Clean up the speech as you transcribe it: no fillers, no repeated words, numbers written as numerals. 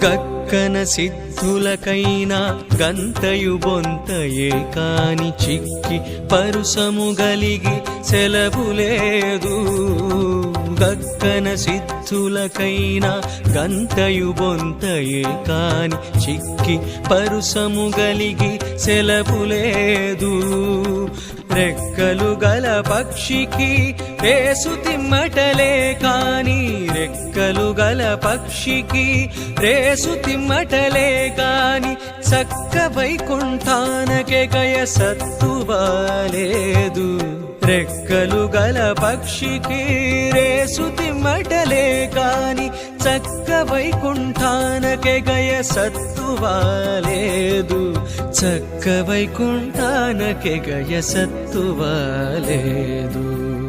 గక్కన సిద్ధులకైనా గంతయు బొంతయే కాని చిక్కి పరుసము గలిగి సెలవు లేదు. గక్కన సిద్ధులకైనా గంతయు బొంతయే కాని చిక్కి పరుసము గలిగి సెలవు లేదు. రెక్కలు గల పక్షికి రేసు తిమ్మటలే కాని రెక్కలు గల పక్షికి రేసు తిమ్మటలే కాని చక్క వైకుంఠానకే గయ సత్తువాలేదు. రెక్కలు గల పక్షికి రేసు తిమ్మటలే కాని చక్క వైకుంఠానకే గయ సత్తువాలేదు. చక్క వైకుంఠానకే గయ సత్తువాలేదు.